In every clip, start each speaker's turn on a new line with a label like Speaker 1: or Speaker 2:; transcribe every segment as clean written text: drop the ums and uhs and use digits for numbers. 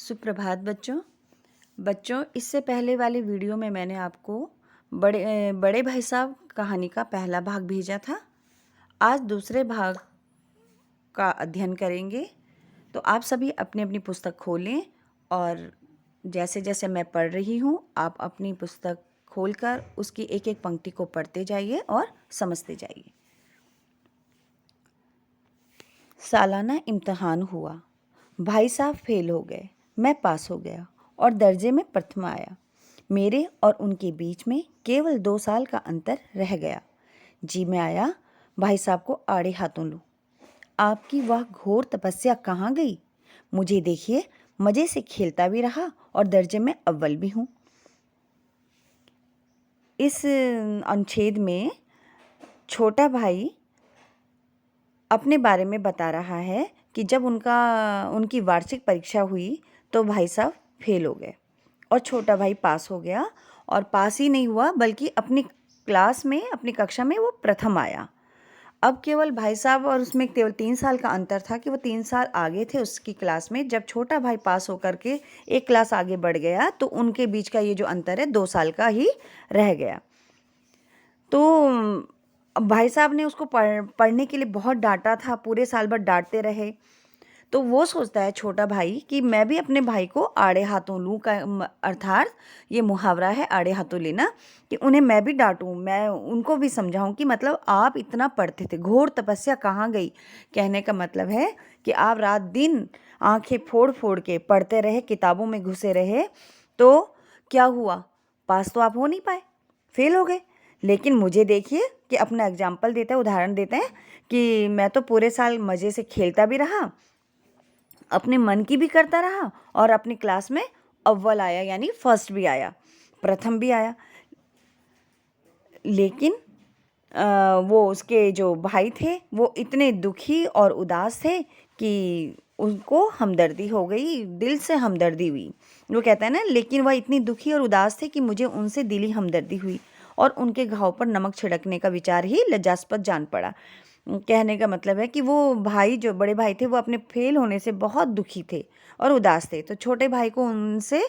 Speaker 1: सुप्रभात बच्चों। इससे पहले वाले वीडियो में मैंने आपको बड़े भाई साहब कहानी का पहला भाग भेजा था। आज दूसरे भाग का अध्ययन करेंगे। तो आप सभी अपनी अपनी पुस्तक खोलें और जैसे जैसे मैं पढ़ रही हूँ आप अपनी पुस्तक खोलकर उसकी एक एक पंक्ति को पढ़ते जाइए और समझते जाइए। सालाना इम्तिहान हुआ। भाई साहब फेल हो गए, मैं पास हो गया और दर्जे में प्रथम आया। मेरे और उनके बीच में केवल 2 साल का अंतर रह गया। जी मैं आया भाई साहब को आड़े हाथों लूं। आपकी वह घोर तपस्या कहाँ गई? मुझे देखिए, मज़े से खेलता भी रहा और दर्जे में अव्वल भी हूँ। इस अनुच्छेद में छोटा भाई अपने बारे में बता रहा है कि जब उनकी वार्षिक परीक्षा हुई तो भाई साहब फेल हो गए और छोटा भाई पास हो गया। और पास ही नहीं हुआ बल्कि अपनी क्लास में, अपनी कक्षा में वो प्रथम आया। अब केवल भाई साहब और उसमें केवल 3 साल का अंतर था कि वो 3 साल आगे थे उसकी क्लास में। जब छोटा भाई पास होकर के एक क्लास आगे बढ़ गया तो उनके बीच का ये जो अंतर है 2 साल का ही रह गया। तो भाई साहब ने उसको पढ़ने के लिए बहुत डांटा था, पूरे साल भर डांटते रहे। तो वो सोचता है छोटा भाई कि मैं भी अपने भाई को आड़े हाथों लूँ, का अर्थात ये मुहावरा है आड़े हाथों लेना, कि उन्हें मैं भी डांटूँ, मैं उनको भी समझाऊँ कि मतलब आप इतना पढ़ते थे, घोर तपस्या कहाँ गई। कहने का मतलब है कि आप रात दिन आंखें फोड़ फोड़ के पढ़ते रहे, किताबों में घुसे रहे, तो क्या हुआ? पास तो आप हो नहीं पाए, फेल हो गए। लेकिन मुझे देखिए कि अपना एग्जाम्पल देते हैं, उदाहरण देते हैं कि मैं तो पूरे साल मज़े से खेलता भी रहा, अपने मन की भी करता रहा और अपनी क्लास में अव्वल आया, यानी फर्स्ट भी आया, प्रथम भी आया। लेकिन वो उसके जो भाई थे वो इतने दुखी और उदास थे कि उनको हमदर्दी हो गई, दिल से हमदर्दी हुई। वो कहता है ना, लेकिन वह इतनी दुखी और उदास थे कि मुझे उनसे दिली हमदर्दी हुई और उनके घाव पर नमक छिड़कने का विचार ही लज्जास्पद जान पड़ा। कहने का मतलब है कि वो भाई, जो बड़े भाई थे, वो अपने फेल होने से बहुत दुखी थे और उदास थे। तो छोटे भाई को उनसे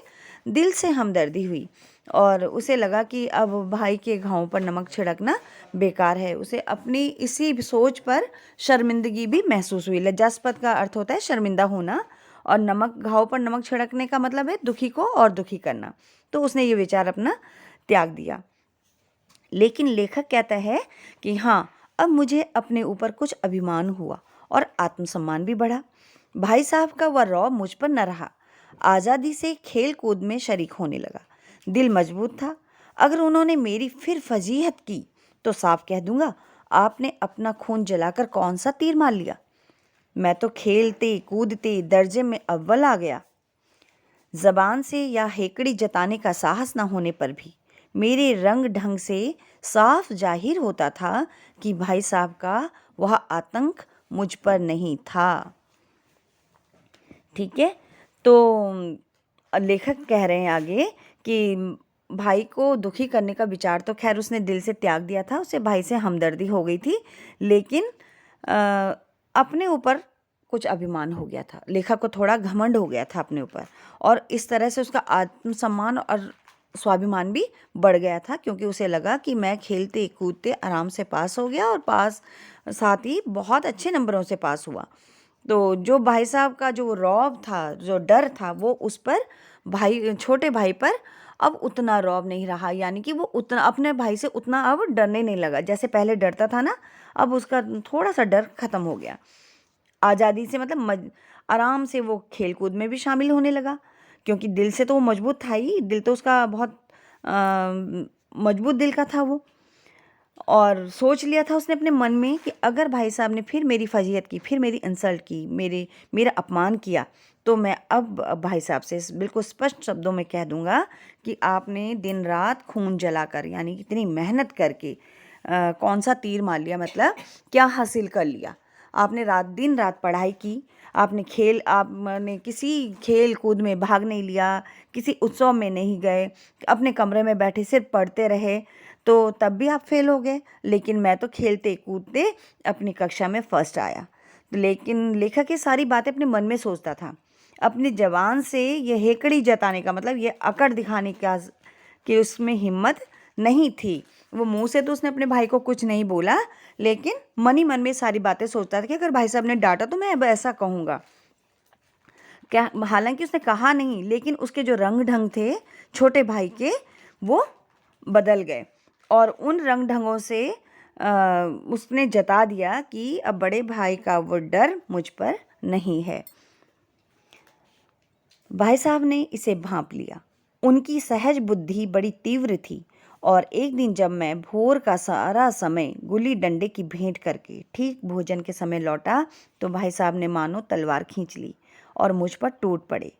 Speaker 1: दिल से हमदर्दी हुई और उसे लगा कि अब भाई के घावों पर नमक छिड़कना बेकार है। उसे अपनी इसी सोच पर शर्मिंदगी भी महसूस हुई। लज्जास्पद का अर्थ होता है शर्मिंदा होना और घाव पर नमक छिड़कने का मतलब है दुखी को और दुखी करना। तो उसने ये विचार अपना त्याग दिया। लेकिन लेखक कहता है कि हाँ, अब मुझे अपने ऊपर कुछ अभिमान हुआ और आत्मसम्मान भी बढ़ा। भाई साहब का वह रौब मुझ पर न रहा। आज़ादी से खेल कूद में शरीक होने लगा। दिल मजबूत था। अगर उन्होंने मेरी फिर फजीहत की तो साफ कह दूंगा, आपने अपना खून जलाकर कौन सा तीर मार लिया। मैं तो खेलते कूदते दर्जे में अव्वल आ गया। जबान से या हेकड़ी जताने का साहस न होने पर भी मेरे रंग ढंग से साफ जाहिर होता था कि भाई साहब का वह आतंक मुझ पर नहीं था। ठीक है, तो लेखक कह रहे हैं आगे कि भाई को दुखी करने का विचार तो खैर उसने दिल से त्याग दिया था, उसे भाई से हमदर्दी हो गई थी, लेकिन अपने ऊपर कुछ अभिमान हो गया था। लेखक को थोड़ा घमंड हो गया था अपने ऊपर और इस तरह से उसका आत्मसम्मान और स्वाभिमान भी बढ़ गया था, क्योंकि उसे लगा कि मैं खेलते कूदते आराम से पास हो गया और साथ ही बहुत अच्छे नंबरों से पास हुआ। तो जो भाई साहब का जो रौब था, जो डर था, वो उस पर छोटे भाई पर अब उतना रौब नहीं रहा, यानी कि वो उतना अपने भाई से उतना अब डरने नहीं लगा। जैसे पहले डरता था ना, अब उसका थोड़ा सा डर खत्म हो गया। आज़ादी से मतलब आराम से वो खेल कूद में भी शामिल होने लगा, क्योंकि दिल से तो वो मजबूत था ही, दिल तो उसका बहुत मजबूत दिल का था वो। और सोच लिया था उसने अपने मन में कि अगर भाई साहब ने फिर मेरी फजीहत की, फिर मेरी इंसल्ट की, मेरा अपमान किया, तो मैं अब भाई साहब से बिल्कुल स्पष्ट शब्दों में कह दूंगा कि आपने दिन रात खून जलाकर, यानी इतनी मेहनत करके कौन सा तीर मार लिया, मतलब क्या हासिल कर लिया। आपने दिन रात पढ़ाई की, आपने किसी खेल कूद में भाग नहीं लिया, किसी उत्सव में नहीं गए, अपने कमरे में बैठे सिर्फ पढ़ते रहे, तो तब भी आप फेल हो गए। लेकिन मैं तो खेलते कूदते अपनी कक्षा में फर्स्ट आया। लेकिन लेखक ये सारी बातें अपने मन में सोचता था। अपनी जबान से ये हेकड़ी जताने का मतलब ये अकड़ दिखाने का कि उसमें हिम्मत नहीं थी। वो मुंह से तो उसने अपने भाई को कुछ नहीं बोला, लेकिन मन ही मन में सारी बातें सोचता था कि अगर भाई साहब ने डांटा तो मैं अब ऐसा कहूँगा क्या। हालांकि उसने कहा नहीं, लेकिन उसके जो रंग ढंग थे छोटे भाई के वो बदल गए और उन रंग ढंगों से उसने जता दिया कि अब बड़े भाई का वो डर मुझ पर नहीं है। भाई साहब ने इसे भांप लिया। उनकी सहज बुद्धि बड़ी तीव्र थी और एक दिन जब मैं भोर का सारा समय गुल्ली डंडे की भेंट करके ठीक भोजन के समय लौटा तो भाई साहब ने मानो तलवार खींच ली और मुझ पर टूट पड़े।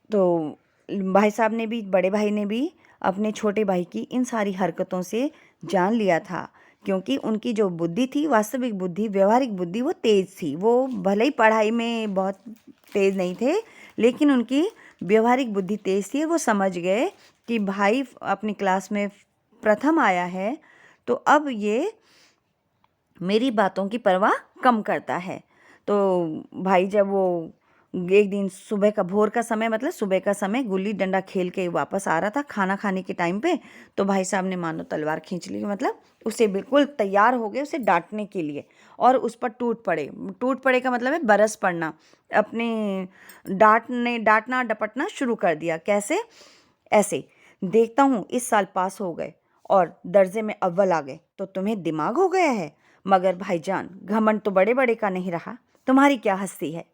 Speaker 1: तो भाई साहब ने भी, बड़े भाई ने भी अपने छोटे भाई की इन सारी हरकतों से जान लिया था, क्योंकि उनकी जो बुद्धि थी, वास्तविक बुद्धि, व्यवहारिक बुद्धि, वो तेज़ थी। वो भले ही पढ़ाई में बहुत तेज़ नहीं थे, लेकिन उनकी व्यवहारिक बुद्धि तेज़ थी। वो समझ गए कि भाई अपनी क्लास में प्रथम आया है तो अब ये मेरी बातों की परवाह कम करता है। तो भाई जब वो एक दिन सुबह का, भोर का समय मतलब सुबह का समय, गुल्ली डंडा खेल के वापस आ रहा था खाना खाने के टाइम पे, तो भाई साहब ने मानो तलवार खींच ली, मतलब उसे बिल्कुल तैयार हो गए उसे डांटने के लिए, और उस पर टूट पड़े। टूट पड़े का मतलब है बरस पड़ना। अपने डांटना डपटना शुरू कर दिया। कैसे? ऐसे, देखता हूँ इस साल पास हो गए और दर्जे में अव्वल आ गए तो तुम्हें दिमाग हो गया है, मगर भाईजान घमंड तो बड़े बड़े का नहीं रहा, तुम्हारी क्या हस्ती है।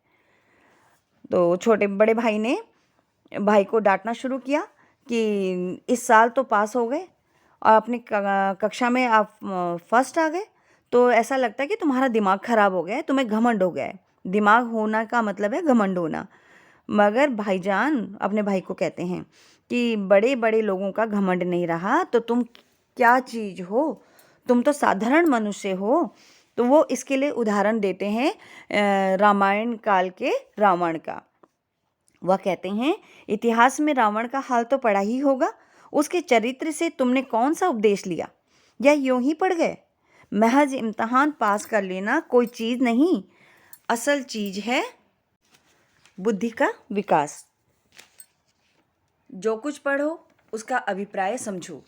Speaker 1: तो छोटे बड़े भाई ने भाई को डांटना शुरू किया कि इस साल तो पास हो गए और अपनी कक्षा में आप फर्स्ट आ गए, तो ऐसा लगता है कि तुम्हारा दिमाग खराब हो गया है, तुम्हें घमंड हो गया है। दिमाग होना का मतलब है घमंड होना। मगर भाईजान अपने भाई को कहते हैं कि बड़े बड़े लोगों का घमंड नहीं रहा तो तुम क्या चीज़ हो, तुम तो साधारण मनुष्य हो। तो वो इसके लिए उदाहरण देते हैं रामायण काल के रावण का। वह कहते हैं, इतिहास में रावण का हाल तो पढ़ा ही होगा, उसके चरित्र से तुमने कौन सा उपदेश लिया, या यूं ही पढ़ गए। महज इम्तहान पास कर लेना कोई चीज़ नहीं, असल चीज़ है बुद्धि का विकास। जो कुछ पढ़ो उसका अभिप्राय समझो।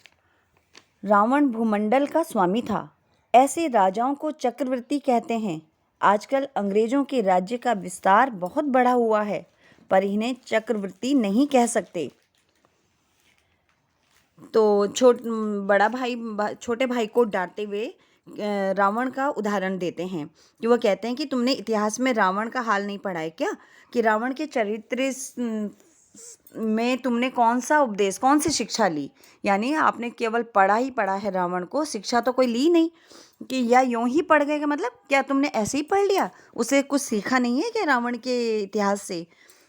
Speaker 1: रावण भूमंडल का स्वामी था। ऐसे राजाओं को चक्रवर्ती कहते हैं। आजकल अंग्रेजों के राज्य का विस्तार बहुत बढ़ा हुआ है, पर इन्हें चक्रवर्ती नहीं कह सकते। तो छोटे भाई को डांटते हुए रावण का उदाहरण देते हैं कि वो कहते हैं कि तुमने इतिहास में रावण का हाल नहीं पढ़ा है क्या, कि रावण के चरित्र में तुमने कौन सा उपदेश, कौन सी शिक्षा ली। यानी आपने केवल पढ़ा ही पढ़ा है रावण को, शिक्षा तो कोई ली नहीं। कि या यूं ही पढ़ गए का मतलब क्या तुमने ऐसे ही पढ़ लिया, उसे कुछ सीखा नहीं है क्या रावण के इतिहास से।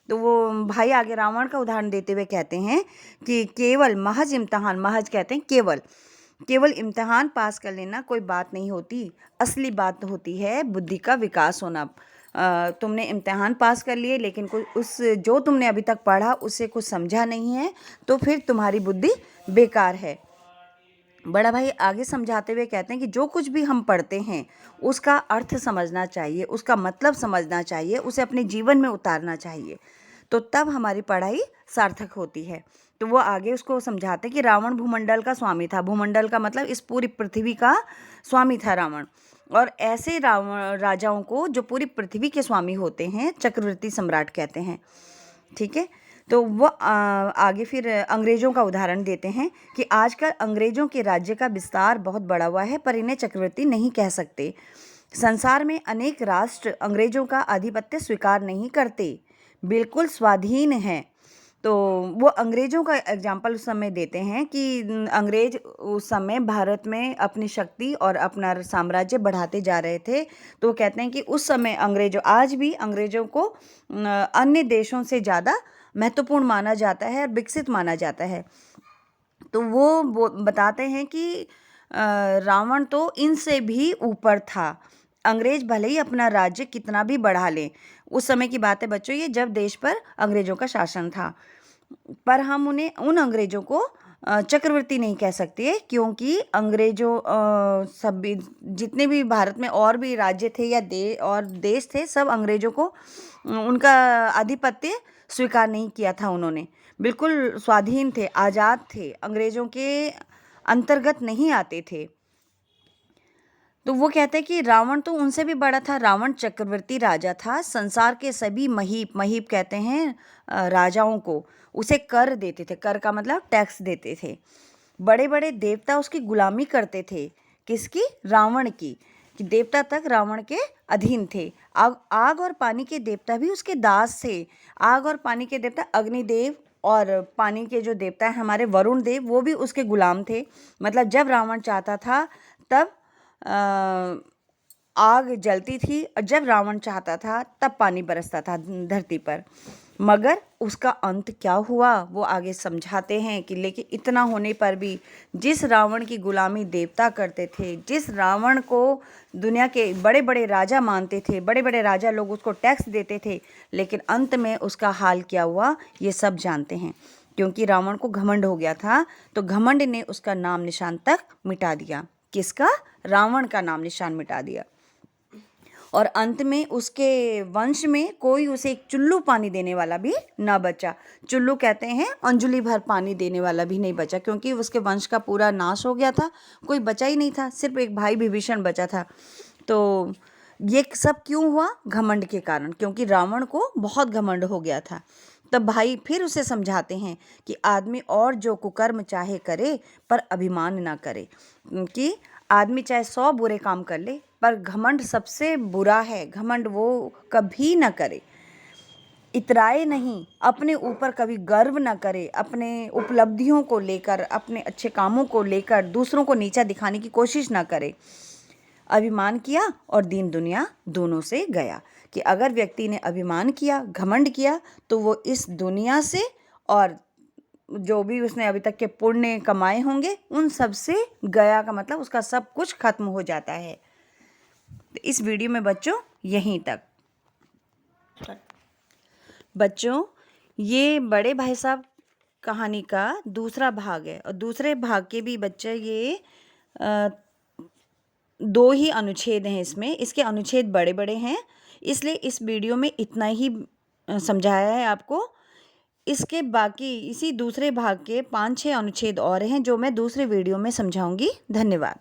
Speaker 1: तो वो भाई आगे रावण का उदाहरण देते हुए कहते हैं कि केवल महज इम्तहान, महज कहते हैं केवल, केवल इम्तहान पास कर लेना कोई बात नहीं होती, असली बात होती है बुद्धि का विकास होना। तुमने इम्तहान पास कर लिए लेकिन कुछ जो तुमने अभी तक पढ़ा उससे कुछ समझा नहीं है, तो फिर तुम्हारी बुद्धि बेकार है। बड़ा भाई आगे समझाते हुए कहते हैं कि जो कुछ भी हम पढ़ते हैं उसका अर्थ समझना चाहिए, उसका मतलब समझना चाहिए, उसे अपने जीवन में उतारना चाहिए, तो तब हमारी पढ़ाई सार्थक होती है। तो वो आगे उसको समझाते हैं कि रावण भूमंडल का स्वामी था। भूमंडल का मतलब इस पूरी पृथ्वी का स्वामी था रावण। और ऐसे राजाओं को जो पूरी पृथ्वी के स्वामी होते हैं चक्रवर्ती सम्राट कहते हैं। ठीक है। तो वो आगे फिर अंग्रेज़ों का उदाहरण देते हैं कि आजकल अंग्रेज़ों के राज्य का विस्तार बहुत बढ़ा हुआ है, पर इन्हें चक्रवर्ती नहीं कह सकते। संसार में अनेक राष्ट्र अंग्रेज़ों का आधिपत्य स्वीकार नहीं करते, बिल्कुल स्वाधीन हैं। तो वो अंग्रेज़ों का एग्जाम्पल उस समय देते हैं कि अंग्रेज़ उस समय भारत में अपनी शक्ति और अपना साम्राज्य बढ़ाते जा रहे थे। तो वो कहते हैं कि उस समय आज भी अंग्रेज़ों को अन्य देशों से ज़्यादा महत्वपूर्ण माना जाता है और विकसित माना जाता है। तो वो बताते हैं कि रावण तो इनसे भी ऊपर था। अंग्रेज भले ही अपना राज्य कितना भी बढ़ा लें, उस समय की बात है बच्चों ये, जब देश पर अंग्रेजों का शासन था, पर हम उन अंग्रेजों को चक्रवर्ती नहीं कह सकते, क्योंकि अंग्रेजों जितने भी भारत में और भी राज्य थे या और देश थे, सब अंग्रेजों को उनका आधिपत्य स्वीकार नहीं किया था उन्होंने, बिल्कुल स्वाधीन थे, आज़ाद थे, अंग्रेज़ों के अंतर्गत नहीं आते थे। तो वो कहते हैं कि रावण तो उनसे भी बड़ा था, रावण चक्रवर्ती राजा था, संसार के सभी महीप, महीप कहते हैं राजाओं को, उसे कर देते थे, कर का मतलब टैक्स देते थे। बड़े बड़े देवता उसकी गुलामी करते थे, किसकी? रावण की, कि देवता तक रावण के अधीन थे। आग और पानी के देवता भी उसके दास थे। आग और पानी के देवता अग्निदेव और पानी के जो देवता हैं हमारे वरुण देव, वो भी उसके गुलाम थे। मतलब जब रावण चाहता था तब आग जलती थी, और जब रावण चाहता था तब पानी बरसता था धरती पर। मगर उसका अंत क्या हुआ वो आगे समझाते हैं कि लेकिन इतना होने पर भी जिस रावण की गुलामी देवता करते थे, जिस रावण को दुनिया के बड़े बड़े राजा मानते थे, बड़े बड़े राजा लोग उसको टैक्स देते थे, लेकिन अंत में उसका हाल क्या हुआ ये सब जानते हैं। क्योंकि रावण को घमंड हो गया था, तो घमंड ने उसका नाम निशान तक मिटा दिया। किसका? रावण का नाम निशान मिटा दिया। और अंत में उसके वंश में कोई उसे एक चुल्लू पानी देने वाला भी ना बचा। चुल्लू कहते हैं अंजुलि भर पानी देने वाला भी नहीं बचा, क्योंकि उसके वंश का पूरा नाश हो गया था, कोई बचा ही नहीं था, सिर्फ एक भाई विभीषण बचा था। तो ये सब क्यों हुआ? घमंड के कारण, क्योंकि रावण को बहुत घमंड हो गया था। तब भाई फिर उसे समझाते हैं कि आदमी और जो कुकर्म चाहे करे पर अभिमान ना करे, कि आदमी चाहे 100 बुरे काम कर ले पर घमंड सबसे बुरा है, घमंड वो कभी ना करे, इतराए नहीं, अपने ऊपर कभी गर्व ना करे, अपने उपलब्धियों को लेकर, अपने अच्छे कामों को लेकर दूसरों को नीचा दिखाने की कोशिश ना करे। अभिमान किया और दीन दुनिया दोनों से गया, कि अगर व्यक्ति ने अभिमान किया, घमंड किया, तो वो इस दुनिया से और जो भी उसने अभी तक के पुण्य कमाए होंगे उन सब से गया, का मतलब उसका सब कुछ खत्म हो जाता है। तो इस वीडियो में बच्चों यहीं तक। बच्चों ये बड़े भाई साहब कहानी का दूसरा भाग है, और दूसरे भाग के भी बच्चे ये 2 ही अनुच्छेद हैं इसमें, इसके अनुच्छेद बड़े बड़े हैं, इसलिए इस वीडियो में इतना ही समझाया है आपको। इसके बाकी इसी दूसरे भाग के 5-6 अनुच्छेद और हैं जो मैं दूसरे वीडियो में समझाऊंगी। धन्यवाद।